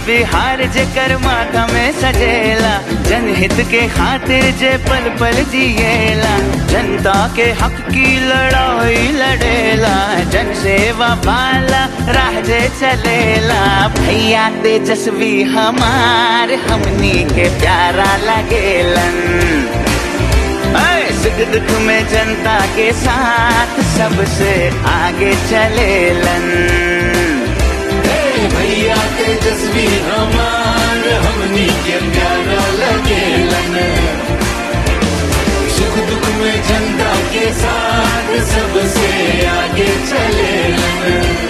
बिहार जे कर माथा में सजेला, जनहित के खातिर जे पल पल जिएला, जनता के हक की लड़ाई लड़ेला, जन सेवा वाला राह जे चलेला। भैया तेजस्वी हमार हमनी के प्यारा लगेलन, सुख दुख में जनता के साथ सबसे आगे चलेलन। भैया तेजस्वी हमार हमनी के प्यारा लगेलन, सुख दुख में जनता के साथ सबसे आगे चलेलन।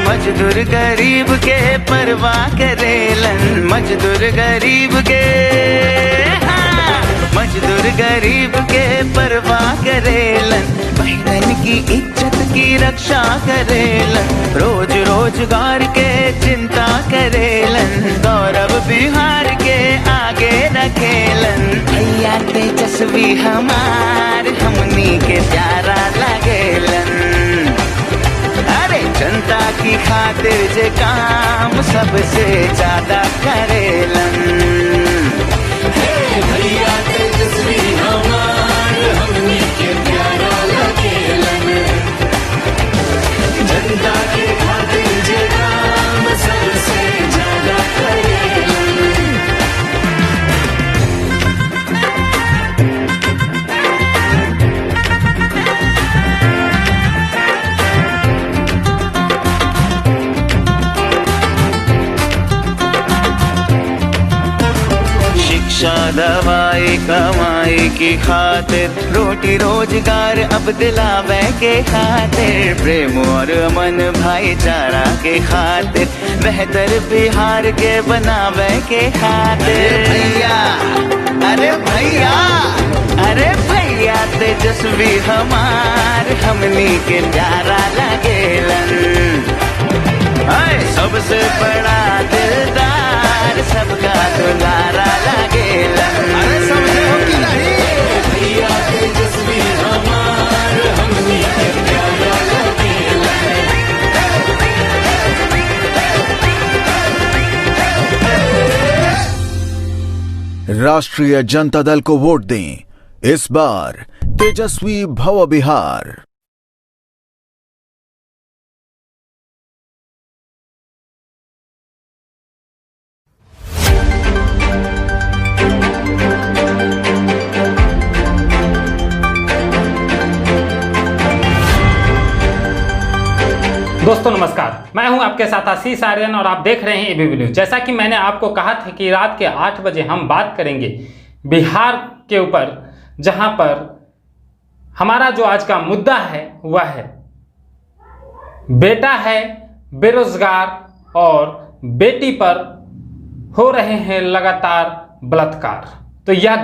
मजदूर गरीब के परवाह करेलन, मजदूर गरीब के, हाँ, मजदूर गरीब के परवाह करेलन, बहनन की इज्जत की रक्षा करेलन, रोज रोजगार के चिंता करेलन, गौरव बिहार के आगे रखेलन। भैया तेजस्वी हमार हमनी के प्यारा लगेलन, जनता की खातिर जे काम सबसे ज्यादा करेलन। भैया तेजस्वी हमार हमनी के प्यारा लगेलन, जनता के खातिर जे काम सबसे ज्यादा करेलन। दवाई कमाई की खातिर, रोटी रोजगार अब दिलावे के खातिर, प्रेम और अमन भाईचारा के खातिर, बेहतर बिहार के बनावे के खातिर। भैया अरे भैया, अरे भैया तेजस्वी हमार हमनी के प्यारा लगेलन, सबसे बड़ा दिलदार सबका दुलारा लगेलन। अरे समझे हो कि नहीं? भैया तेजस्वी हमार हमनी के प्यारा लगेलन। राष्ट्रीय जनता दल को वोट दें, इस बार तेजस्वी भव बिहार। दोस्तों नमस्कार, मैं हूं आपके साथ आशीष आर्यन और आप देख रहे हैं एबीपी न्यूज। जैसा कि मैंने आपको कहा था कि रात के 8 बजे हम बात करेंगे बिहार के ऊपर, जहां पर हमारा जो आज का मुद्दा है वह है बेटा है बेरोजगार और बेटी पर हो रहे हैं लगातार बलात्कार। तो यह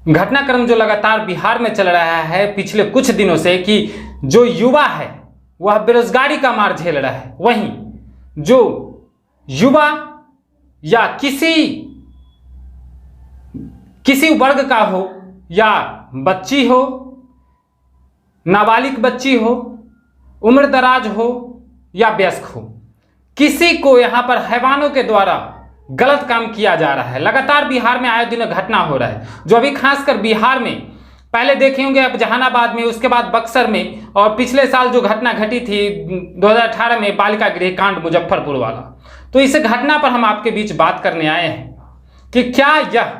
घटनाक्रम जो लगातार बिहार में चल रहा है पिछले कुछ दिनों से, कि जो युवा है वह बेरोजगारी का मार झेल रहा है, वहीं जो युवा या किसी वर्ग का हो, या बच्ची हो, नाबालिग बच्ची हो, उम्रदराज हो या वयस्क हो, किसी को यहाँ पर हैवानों के द्वारा गलत काम किया जा रहा है। लगातार बिहार में आए दिन घटना हो रहा है, जो अभी खासकर बिहार में पहले देखे होंगे, अब जहानाबाद में, उसके बाद बक्सर में, और पिछले साल जो घटना घटी थी 2018 में बालिका गृह कांड मुजफ्फरपुर वाला। तो इस घटना पर हम आपके बीच बात करने आए हैं कि क्या यह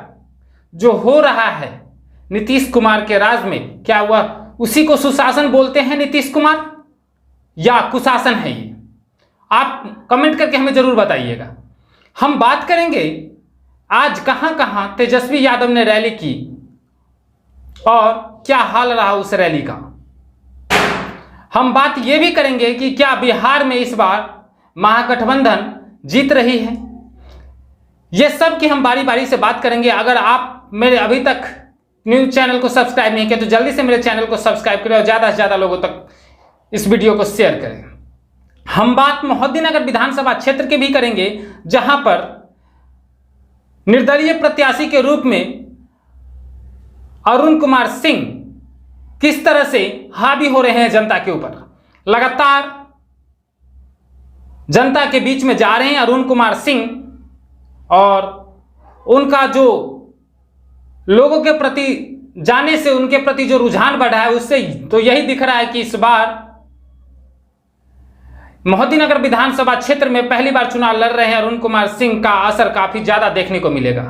जो हो रहा है नीतीश कुमार के राज में, क्या वह उसी को सुशासन बोलते हैं नीतीश कुमार, या कुशासन है ये? आप कमेंट करके हमें जरूर बताइएगा। हम बात करेंगे आज कहां कहां तेजस्वी यादव ने रैली की और क्या हाल रहा उस रैली का। हम बात यह भी करेंगे कि क्या बिहार में इस बार महागठबंधन जीत रही है। यह सब की हम बारी बारी से बात करेंगे। अगर आप मेरे अभी तक न्यूज चैनल को सब्सक्राइब नहीं किया तो जल्दी से मेरे चैनल को सब्सक्राइब करें और ज़्यादा से ज़्यादा लोगों तक इस वीडियो को शेयर करें। हम बात मोहद्दीनगर विधानसभा क्षेत्र के भी करेंगे, जहां पर निर्दलीय प्रत्याशी के रूप में अरुण कुमार सिंह किस तरह से हावी हो रहे हैं जनता के ऊपर। लगातार जनता के बीच में जा रहे हैं अरुण कुमार सिंह, और उनका जो लोगों के प्रति जाने से उनके प्रति जो रुझान बढ़ा है, उससे तो यही दिख रहा है कि इस बार मोहद्दीनगर विधानसभा क्षेत्र में पहली बार चुनाव लड़ रहे हैं अरुण कुमार सिंह का असर काफी ज्यादा देखने को मिलेगा।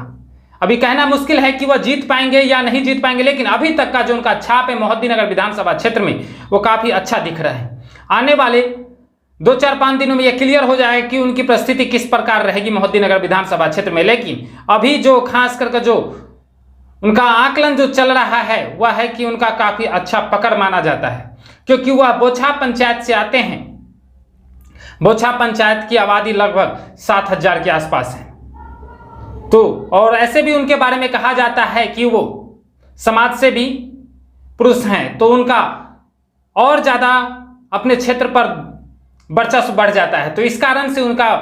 अभी कहना मुश्किल है कि वह जीत पाएंगे या नहीं जीत पाएंगे, लेकिन अभी तक का जो उनका छाप है मोहद्दीनगर विधानसभा क्षेत्र में, वो काफी अच्छा दिख रहा है। आने वाले 2-4-5 दिनों में यह क्लियर हो जाएगा कि उनकी परिस्थिति किस प्रकार रहेगी मोहद्दीनगर विधानसभा क्षेत्र में। लेकिन अभी जो खास करके जो उनका आकलन जो चल रहा है वह है कि उनका काफी अच्छा पकड़ माना जाता है, क्योंकि वह बोछा पंचायत से आते हैं। बोछा पंचायत की आबादी लगभग 7,000 के आसपास है। तो और ऐसे भी उनके बारे में कहा जाता है कि वो समाज से भी पुरुष हैं, तो उनका और ज्यादा अपने क्षेत्र पर वर्चस्व बढ़ जाता है। तो इस कारण से उनका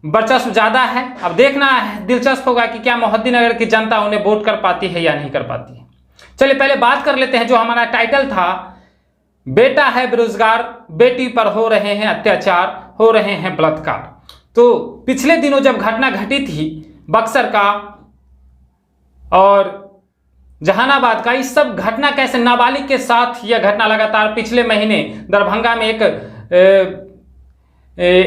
वर्चस्व ज्यादा है। अब देखना है, दिलचस्प होगा कि क्या मोहद्दीनगर की जनता उन्हें वोट कर पाती है या नहीं कर पाती है। चलिए पहले बात कर लेते हैं, जो हमारा टाइटल था, बेटा है बेरोजगार, बेटी पर हो रहे हैं अत्याचार, हो रहे हैं बलात्कार। तो पिछले दिनों जब घटना घटी थी बक्सर का और जहानाबाद का, इस सब घटना कैसे नाबालिग के साथ यह घटना लगातार पिछले महीने दरभंगा में एक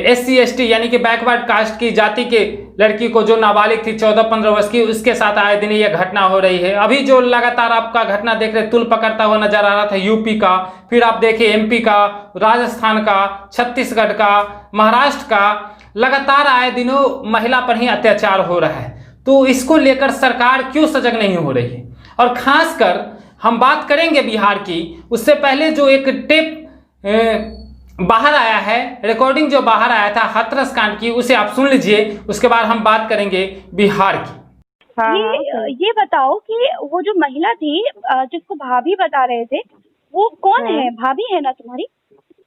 SC ST यानी कि बैकवर्ड कास्ट की जाति के लड़की को जो नाबालिग थी 14-15 वर्ष की, उसके साथ आए दिन यह घटना हो रही है। अभी जो लगातार आपका घटना देख रहे तुल पकड़ता हुआ नजर आ रहा था यूपी का, फिर आप देखिए MP का, राजस्थान का, छत्तीसगढ़ का, महाराष्ट्र का, लगातार आए दिनों महिला पर ही अत्याचार हो रहा है। तो इसको लेकर सरकार क्यों सजग नहीं हो रही है? और खासकर हम बात करेंगे बिहार की, उससे पहले जो एक टेप बाहर आया है, रिकॉर्डिंग जो बाहर आया था हाथरस कांड की, उसे आप सुन लीजिए, उसके बाद हम बात करेंगे बिहार की। ये बताओ कि वो जो महिला थी जिसको भाभी बता रहे थे, वो कौन है? भाभी है ना तुम्हारी?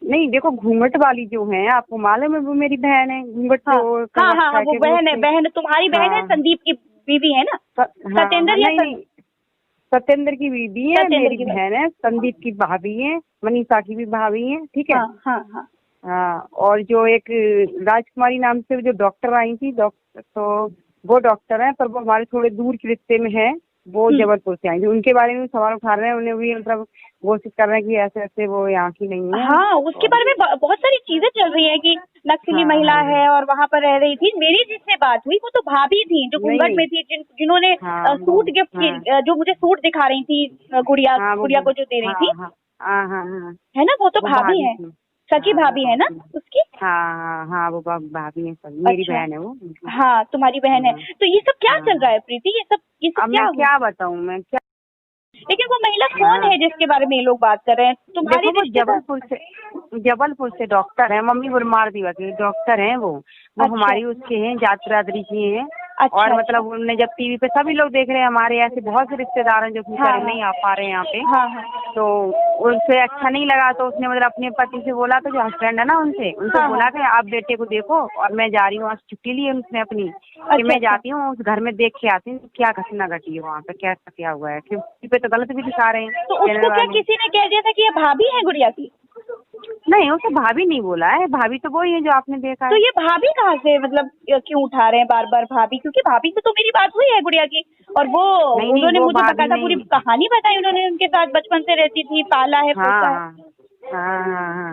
नहीं देखो, घूंघट वाली जो है, आपको मालूम है वो मेरी बहन है। घूंघट हाँ वो बहन है। बहन तुम्हारी बहन है, संदीप की बीवी है ना? सत्येंद्र या नहीं, सत्येंद्र की बीवी है, मेरी बहन है। संदीप की भाभी है, मनीषा की भी भाभी है, ठीक है। हाँ, और जो एक राजकुमारी नाम से जो डॉक्टर आई थी, डॉक्टर तो वो डॉक्टर है, पर वो हमारे थोड़े दूर के रिश्ते में है। वो जबलपुर से आई थी, उनके बारे में सवाल उठा रहे हैं, उन्हें भी मतलब घोषित कर रहे हैं कि ऐसे ऐसे वो यहाँ की नहीं है। हाँ, उसके बारे में बहुत सारी चीजें चल रही है कि नक्सली महिला है और वहाँ पर रह रही थी। मेरी जिससे बात हुई वो तो भाभी थी जो घूंघट में थी, जिन्होंने सूट गिफ्ट की, जो मुझे सूट दिखा रही थी, गुड़िया को जो दे रही थी, है ना? वो तो भाभी है, सची भाभी है ना उसकी? हाँ, वो भाभी है, मेरी बहन है वो। हाँ, तुम्हारी बहन है। तो ये सब क्या चल रहा है प्रीति? ये सब क्या बताऊँ मैं? क्या लेकिन वो महिला कौन है जिसके बारे में ये लोग बात कर रहे हैं? तुम्हारी जबलपुर से डॉक्टर है, मम्मी बुरमार दिवस डॉक्टर है वो। अच्छा। हमारी उसके हैं, जात बिरादरी की हैं। अच्छा, और मतलब उन्होंने जब टीवी पे सभी लोग देख रहे हैं, हमारे ऐसे बहुत से रिश्तेदार हैं जो नहीं आ पा रहे हैं यहाँ पे। तो उनसे अच्छा नहीं लगा, तो उसने मतलब अपने पति से बोला, तो जो हस्बैंड है ना उनसे बोला कि आप बेटे को देखो, और मैं जा रही हूँ। आज छुट्टी ली है उसने अपनी कि मैं जाती हूँ उस घर में, देख के आती हूँ क्या घटना घटी है वहाँ पे, क्या हुआ है। टीवी पे तो गलत भी दिखा रहे हैं। तो उसको क्या किसी ने कह दिया था कि ये भाभी है गुड़िया की? नहीं, उसे भाभी नहीं बोला है, भाभी तो वही है जो आपने देखा है। तो ये भाभी कहाँ से, मतलब क्यों उठा रहे हैं बार बार भाभी? क्योंकि भाभी से तो मेरी बात हुई है गुड़िया की, और वो उन्होंने मुझे बकायदा पूरी कहानी बताई। उन्होंने उनके साथ बचपन से रहती थी, पाला है, पोसा है। हाँ,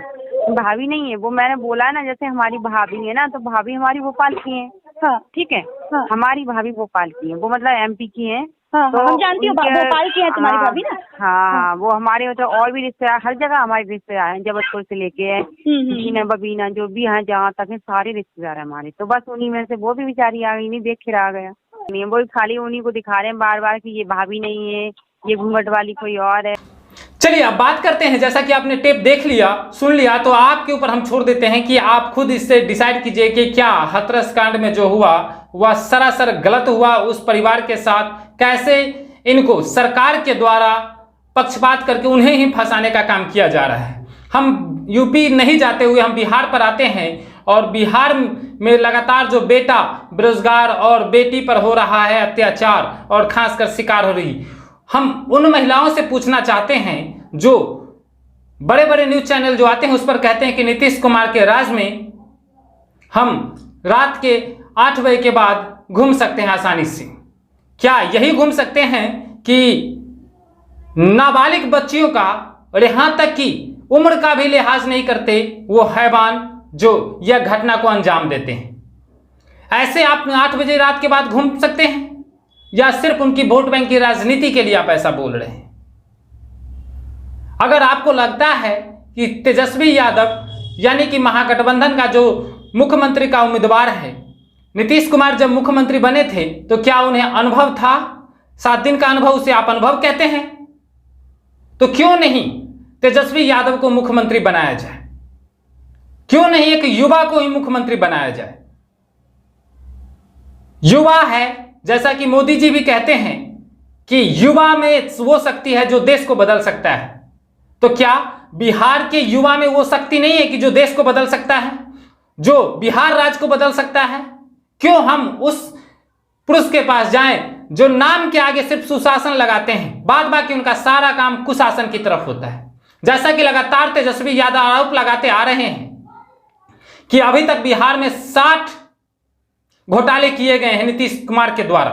भाभी नहीं है वो। मैंने बोला ना, जैसे हमारी भाभी है ना, तो भाभी हमारी भोपाल की है। हाँ, ठीक है। हमारी भाभी भोपाल की है, वो मतलब MP की है। तो हम जानती हूँ भोपाल की है तुम्हारी भाभी ना। हाँ, वो हमारे मतलब और भी रिश्तेदार, हर जगह हमारे रिश्तेदार हैं, जबलपुर से लेके हीना बबीना जो भी हैं, जहाँ तक है सारे रिश्तेदार हैं हमारे। तो बस उन्हीं में से वो भी बेचारी आ गई, नहीं देख के आ गया। वो खाली उन्हीं को दिखा रहे हैं बार बार कि ये भाभी नहीं है, ये घूंघट वाली कोई और है। चलिए अब बात करते हैं, जैसा कि आपने टेप देख लिया, सुन लिया, तो आपके ऊपर हम छोड़ देते हैं कि आप खुद इससे डिसाइड कीजिए कि क्या हाथरस कांड में जो हुआ वह सरासर गलत हुआ उस परिवार के साथ। कैसे इनको सरकार के द्वारा पक्षपात करके उन्हें ही फंसाने का काम किया जा रहा है। हम यूपी नहीं जाते हुए हम बिहार पर आते हैं और बिहार में लगातार जो बेटा बेरोजगार और बेटी पर हो रहा है अत्याचार और खासकर शिकार हो रही, हम उन महिलाओं से पूछना चाहते हैं जो बड़े बड़े न्यूज चैनल जो आते हैं उस पर कहते हैं कि नीतीश कुमार के राज में हम रात के 8 बजे के बाद घूम सकते हैं आसानी से। क्या यही घूम सकते हैं कि नाबालिग बच्चियों का और यहां तक कि उम्र का भी लिहाज नहीं करते वो हैवान जो यह घटना को अंजाम देते हैं? ऐसे आप 8 बजे रात के बाद घूम सकते हैं या सिर्फ उनकी वोट बैंक की राजनीति के लिए आप ऐसा बोल रहे हैं? अगर आपको लगता है कि तेजस्वी यादव यानी कि महागठबंधन का जो मुख्यमंत्री का उम्मीदवार है, नीतीश कुमार जब मुख्यमंत्री बने थे तो क्या उन्हें अनुभव था? 7 दिन का अनुभव उसे आप अनुभव कहते हैं? तो क्यों नहीं तेजस्वी यादव को मुख्यमंत्री बनाया जाए? क्यों नहीं एक युवा को ही मुख्यमंत्री बनाया जाए? युवा है, जैसा कि मोदी जी भी कहते हैं कि युवा में वो शक्ति है जो देश को बदल सकता है। तो क्या बिहार के युवा में वो शक्ति नहीं है कि जो देश को बदल सकता है, जो बिहार राज्य को बदल सकता है? क्यों हम उस पुरुष के पास जाएं जो नाम के आगे सिर्फ सुशासन लगाते हैं, बाद बाकी उनका सारा काम कुशासन की तरफ होता है? जैसा कि लगातार तेजस्वी यादव आरोप लगाते आ रहे हैं कि अभी तक बिहार में 60 घोटाले किए गए हैं नीतीश कुमार के द्वारा,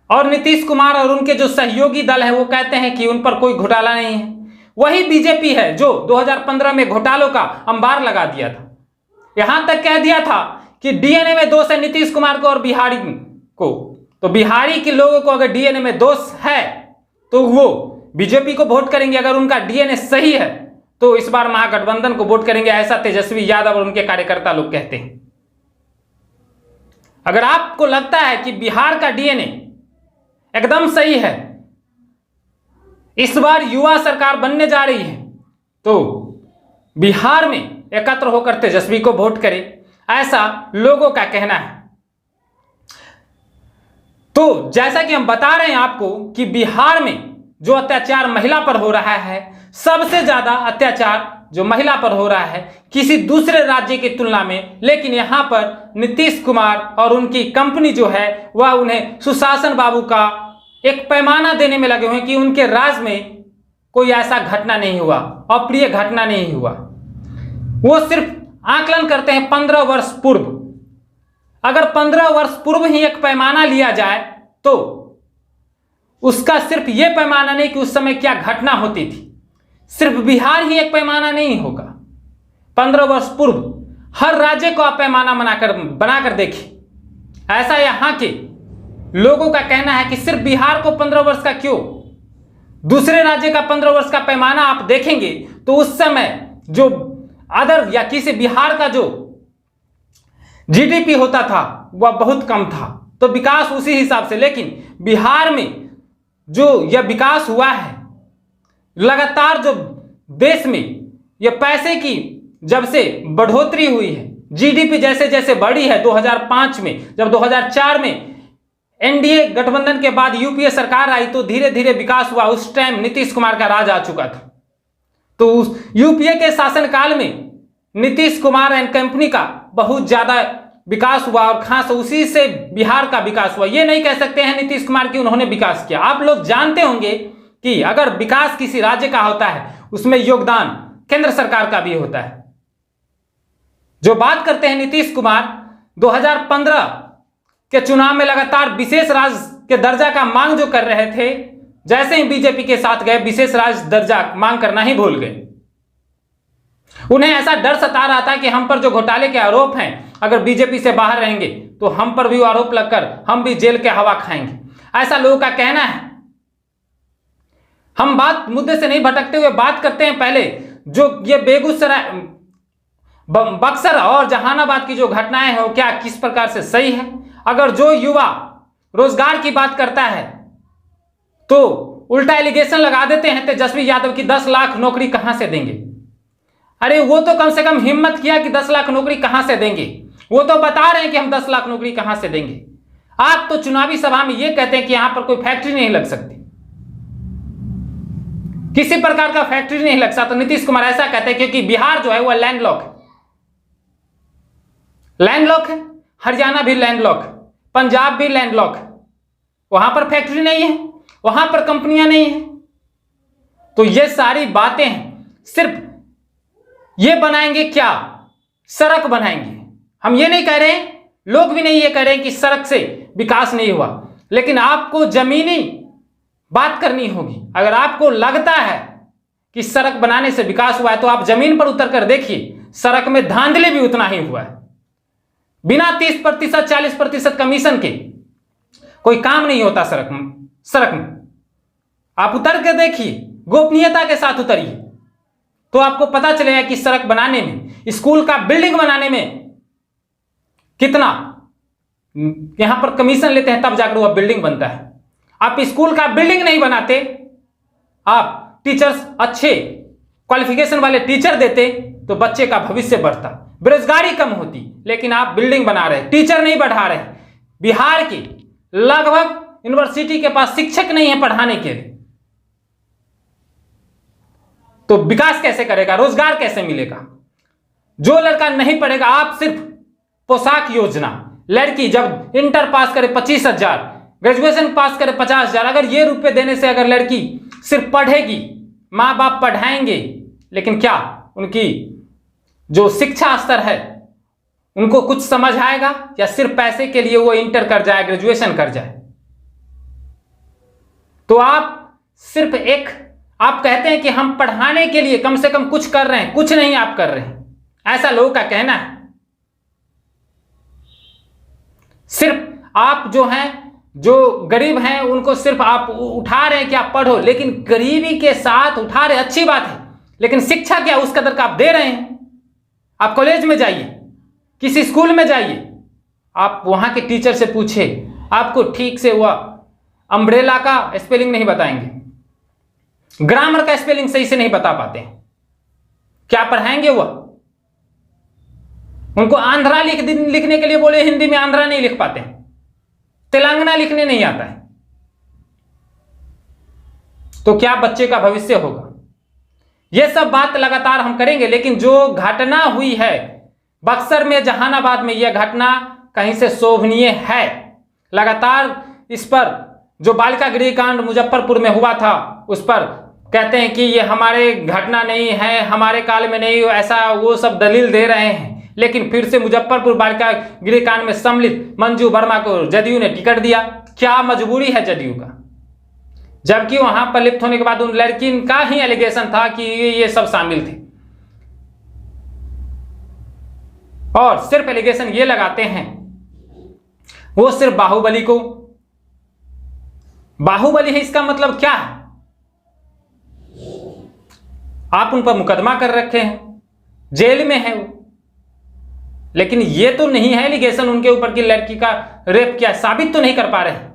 और नीतीश कुमार और उनके जो सहयोगी दल है वो कहते हैं कि उन पर कोई घोटाला नहीं है। वही बीजेपी है जो 2015 में घोटालों का अंबार लगा दिया था, यहां तक कह दिया था कि डीएनए में दोष है नीतीश कुमार को और बिहारी को। तो बिहारी के लोगों को अगर डीएनए में दोष है तो वो बीजेपी को वोट करेंगे, अगर उनका डीएनए सही है तो इस बार महागठबंधन को वोट करेंगे, ऐसा तेजस्वी यादव और उनके कार्यकर्ता लोग कहते हैं। अगर आपको लगता है कि बिहार का डीएनए एकदम सही है, इस बार युवा सरकार बनने जा रही है, तो बिहार में एकत्र होकर तेजस्वी को वोट करें, ऐसा लोगों का कहना है। तो जैसा कि हम बता रहे हैं आपको कि बिहार में जो अत्याचार महिला पर हो रहा है, सबसे ज्यादा अत्याचार जो महिला पर हो रहा है किसी दूसरे राज्य की तुलना में, लेकिन यहां पर नीतीश कुमार और उनकी कंपनी जो है वह उन्हें सुशासन बाबू का एक पैमाना देने में लगे हुए हैं कि उनके राज में कोई ऐसा घटना नहीं हुआ, अप्रिय घटना नहीं हुआ। वो सिर्फ आकलन करते हैं 15 वर्ष पूर्व। अगर 15 वर्ष पूर्व ही एक पैमाना लिया जाए तो उसका सिर्फ यह पैमाना नहीं कि उस समय क्या घटना होती थी, सिर्फ बिहार ही एक पैमाना नहीं होगा। 15 वर्ष पूर्व हर राज्य को आप पैमाना बनाकर देखिए। ऐसा यहां के लोगों का कहना है कि सिर्फ बिहार को 15 वर्ष का क्यों, दूसरे राज्य का 15 वर्ष का पैमाना आप देखेंगे तो उस समय जो अदर या किसी बिहार का जो जीडीपी होता था वह बहुत कम था, तो विकास उसी हिसाब से। लेकिन बिहार में जो यह विकास हुआ है, लगातार जो देश में यह पैसे की जब से बढ़ोतरी हुई है, जीडीपी जैसे जैसे बढ़ी है 2005 में, जब 2004 में एनडीए गठबंधन के बाद यूपीए सरकार आई तो धीरे धीरे विकास हुआ। उस टाइम नीतीश कुमार का राज आ चुका था, तो उस यूपीए के शासनकाल में नीतीश कुमार एंड कंपनी का बहुत ज्यादा विकास हुआ और खास उसी से बिहार का विकास हुआ। ये नहीं कह सकते हैं नीतीश कुमार की उन्होंने विकास किया। आप लोग जानते होंगे कि अगर विकास किसी राज्य का होता है उसमें योगदान केंद्र सरकार का भी होता है। जो बात करते हैं नीतीश कुमार 2015 के चुनाव में लगातार विशेष राज्य के दर्जा का मांग जो कर रहे थे, जैसे ही बीजेपी के साथ गए विशेष राज्य दर्जा मांग करना ही भूल गए। उन्हें ऐसा डर सता रहा था कि हम पर जो घोटाले के आरोप हैं, अगर बीजेपी से बाहर रहेंगे तो हम पर भी आरोप लगकर हम भी जेल के हवा खाएंगे, ऐसा लोगों का कहना है। हम बात मुद्दे से नहीं भटकते हुए बात करते हैं पहले जो ये बेगूसराय, बक्सर और जहानाबाद की जो घटनाएं हैं वो क्या किस प्रकार से सही है। अगर जो युवा रोजगार की बात करता है तो उल्टा एलिगेशन लगा देते हैं तेजस्वी यादव की 10 लाख नौकरी कहां से देंगे। अरे वो तो कम से कम हिम्मत किया कि 10 लाख नौकरी कहां से देंगे, वो तो बता रहे हैं कि हम 10 लाख नौकरी कहां से देंगे। आप तो चुनावी सभा में ये कहते हैं कि यहां पर कोई फैक्ट्री नहीं लग सकती। किसी प्रकार का फैक्ट्री नहीं लग सकता। तो नीतीश कुमार ऐसा कहते हैं क्योंकि बिहार जो है वह लैंडलॉक है, लैंडलॉक है, हरियाणा भी लैंडलॉक है, पंजाब भी लैंडलॉक है, वहां पर फैक्ट्री नहीं है, वहां पर कंपनियां नहीं है। तो ये सारी बातें हैं, सिर्फ ये बनाएंगे क्या, सड़क बनाएंगे। हम ये नहीं कह रहे हैं, लोग भी नहीं ये कह रहे हैं कि सड़क से विकास नहीं हुआ, लेकिन आपको जमीनी बात करनी होगी। अगर आपको लगता है कि सड़क बनाने से विकास हुआ है तो आप जमीन पर उतर कर देखिए, सड़क में धांधली भी उतना ही हुआ है। बिना 30% 40% कमीशन के कोई काम नहीं होता सड़क में। आप उतर के देखिए, गोपनीयता के साथ उतरिए, तो आपको पता चलेगा कि सड़क बनाने में, स्कूल का बिल्डिंग बनाने में कितना यहां पर कमीशन लेते हैं, तब जाकर वह बिल्डिंग बनता है। आप स्कूल का बिल्डिंग नहीं बनाते, आप टीचर्स अच्छे क्वालिफिकेशन वाले टीचर देते तो बच्चे का भविष्य बढ़ता, बेरोजगारी कम होती। लेकिन आप बिल्डिंग बना रहे, टीचर नहीं बढ़ा रहे। बिहार की लगभग यूनिवर्सिटी के पास शिक्षक नहीं है पढ़ाने के लिए, तो विकास कैसे करेगा, रोजगार कैसे मिलेगा? जो लड़का नहीं पढ़ेगा, आप सिर्फ पोशाक योजना, लड़की जब इंटर पास करे 25,000, ग्रेजुएशन पास करे 50,000, अगर ये रुपए देने से अगर लड़की सिर्फ पढ़ेगी, माँ बाप पढ़ाएंगे, लेकिन क्या उनकी जो शिक्षा स्तर है उनको कुछ समझ आएगा, या सिर्फ पैसे के लिए वो इंटर कर जाए, ग्रेजुएशन कर जाए? तो आप सिर्फ आप कहते हैं कि हम पढ़ाने के लिए कम से कम कुछ कर रहे हैं, कुछ नहीं आप कर रहे हैं, ऐसा लोगों का कहना है। सिर्फ आप जो हैं, जो गरीब हैं, उनको सिर्फ आप उठा रहे हैं कि आप पढ़ो, लेकिन गरीबी के साथ उठा रहे, अच्छी बात है, लेकिन शिक्षा क्या उस कदर का आप दे रहे हैं? आप कॉलेज में जाइए, किसी स्कूल में जाइए, आप वहां के टीचर से पूछिए, आपको ठीक से वह अम्ब्रेला का स्पेलिंग नहीं बताएंगे, ग्रामर का स्पेलिंग सही से नहीं बता पाते हैं। क्या पढ़ाएंगे वह? उनको आंध्रा लिखने के लिए बोले, हिंदी में आंध्रा नहीं लिख पाते हैं, तेलंगाना लिखने नहीं आता है, तो क्या बच्चे का भविष्य होगा? यह सब बात लगातार हम करेंगे, लेकिन जो घटना हुई है बक्सर में, जहानाबाद में, यह घटना कहीं से शोभनीय है। लगातार इस पर जो बालिका गृह कांड मुजफ्फरपुर में हुआ था, उस पर कहते हैं कि ये हमारे घटना नहीं है, हमारे काल में नहीं, ऐसा वो सब दलील दे रहे हैं। लेकिन फिर से मुजफ्फरपुर बालिका गृह कांड में सम्मिलित मंजू वर्मा को जदयू ने टिकट दिया। क्या मजबूरी है जदयू का? जबकि वहां पर लिप्त होने के बाद उन लड़की का ही एलिगेशन था कि ये सब शामिल थे, और सिर्फ एलिगेशन ये लगाते हैं, वो सिर्फ बाहुबली को, बाहुबली है इसका मतलब क्या है? आप उन पर मुकदमा कर रखे हैं, जेल में है वो, लेकिन ये तो नहीं है एलिगेशन उनके ऊपर कि लड़की का रेप किया, साबित तो नहीं कर पा रहे हैं।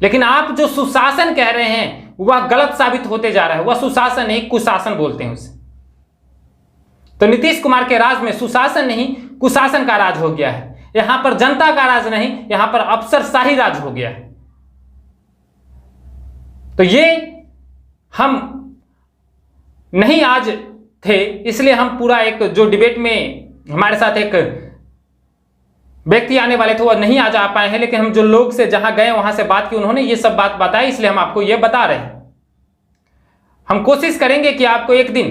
लेकिन आप जो सुशासन कह रहे हैं वह गलत साबित होते जा रहा है। वह सुशासन नहीं, कुशासन बोलते हैं उसे। तो नीतीश कुमार के राज में सुशासन नहीं, कुशासन का राज हो गया है। यहां पर जनता का राज नहीं, यहां पर अफसरशाही राज हो गया है। तो ये हम नहीं आज थे, इसलिए हम पूरा एक जो डिबेट में हमारे साथ एक व्यक्ति आने वाले थे वह नहीं आज आ पाए हैं, लेकिन हम जो लोग से जहां गए वहां से बात की, उन्होंने ये सब बात बताई, इसलिए हम आपको ये बता रहे हैं। हम कोशिश करेंगे कि आपको एक दिन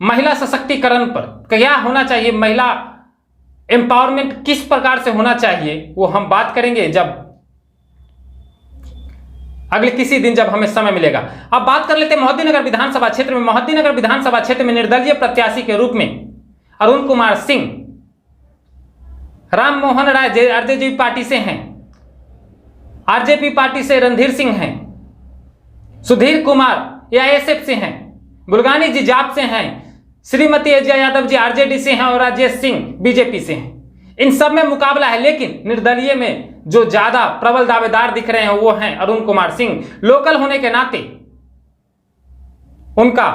महिला सशक्तिकरण पर क्या होना चाहिए, महिला एम्पावरमेंट किस प्रकार से होना चाहिए, वो हम बात करेंगे जब अगले किसी दिन जब हमें समय मिलेगा। अब बात कर लेते हैं मोहद्दीनगर विधानसभा क्षेत्र में। मोहद्दीनगर विधानसभा क्षेत्र में निर्दलीय प्रत्याशी के रूप में अरुण कुमार सिंह, राम मोहन राय आरजेपी पार्टी से हैं, आरजेपी पार्टी से रणधीर सिंह हैं, सुधीर कुमार एआईएसएफ से हैं, बुलगानी जी जाप से हैं, श्रीमती अजय यादव जी आरजेडी से हैं और राजेश सिंह बीजेपी से हैं। इन सब में मुकाबला है, लेकिन निर्दलीय में जो ज्यादा प्रबल दावेदार दिख रहे हैं वो हैं अरुण कुमार सिंह। लोकल होने के नाते उनका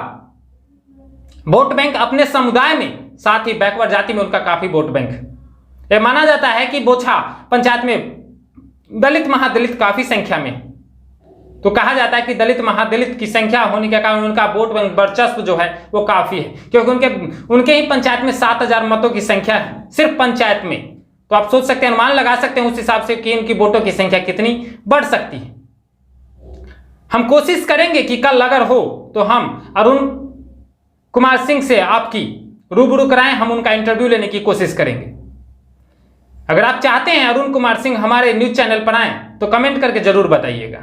वोट बैंक अपने समुदाय में, साथ ही बैकवर्ड जाति में उनका काफी वोट बैंक है। यह माना जाता है कि बोछा पंचायत में दलित महादलित काफी संख्या में, तो कहा जाता है कि दलित महादलित की संख्या होने के कारण उनका वोट बैंक वर्चस्व जो है वो काफी है, क्योंकि उनके ही पंचायत में 7,000 मतों की संख्या है सिर्फ पंचायत में। तो आप सोच सकते हैं, अनुमान लगा सकते हैं उस हिसाब से कि इनकी वोटों की संख्या कितनी बढ़ सकती है। हम कोशिश करेंगे कि कल अगर हो तो हम अरुण कुमार सिंह से आपकी रूबरू कराएं, हम उनका इंटरव्यू लेने की कोशिश करेंगे। अगर आप चाहते हैं अरुण कुमार सिंह हमारे न्यूज चैनल पर आए तो कमेंट करके जरूर बताइएगा,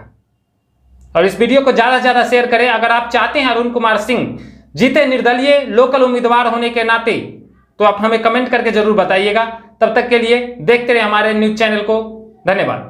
और इस वीडियो को ज्यादा से ज्यादा शेयर करें। अगर आप चाहते हैं अरुण कुमार सिंह जीते निर्दलीय लोकल उम्मीदवार होने के नाते, तो आप हमें कमेंट करके जरूर बताइएगा। तब तक के लिए देखते रहे हमारे न्यूज चैनल को। धन्यवाद।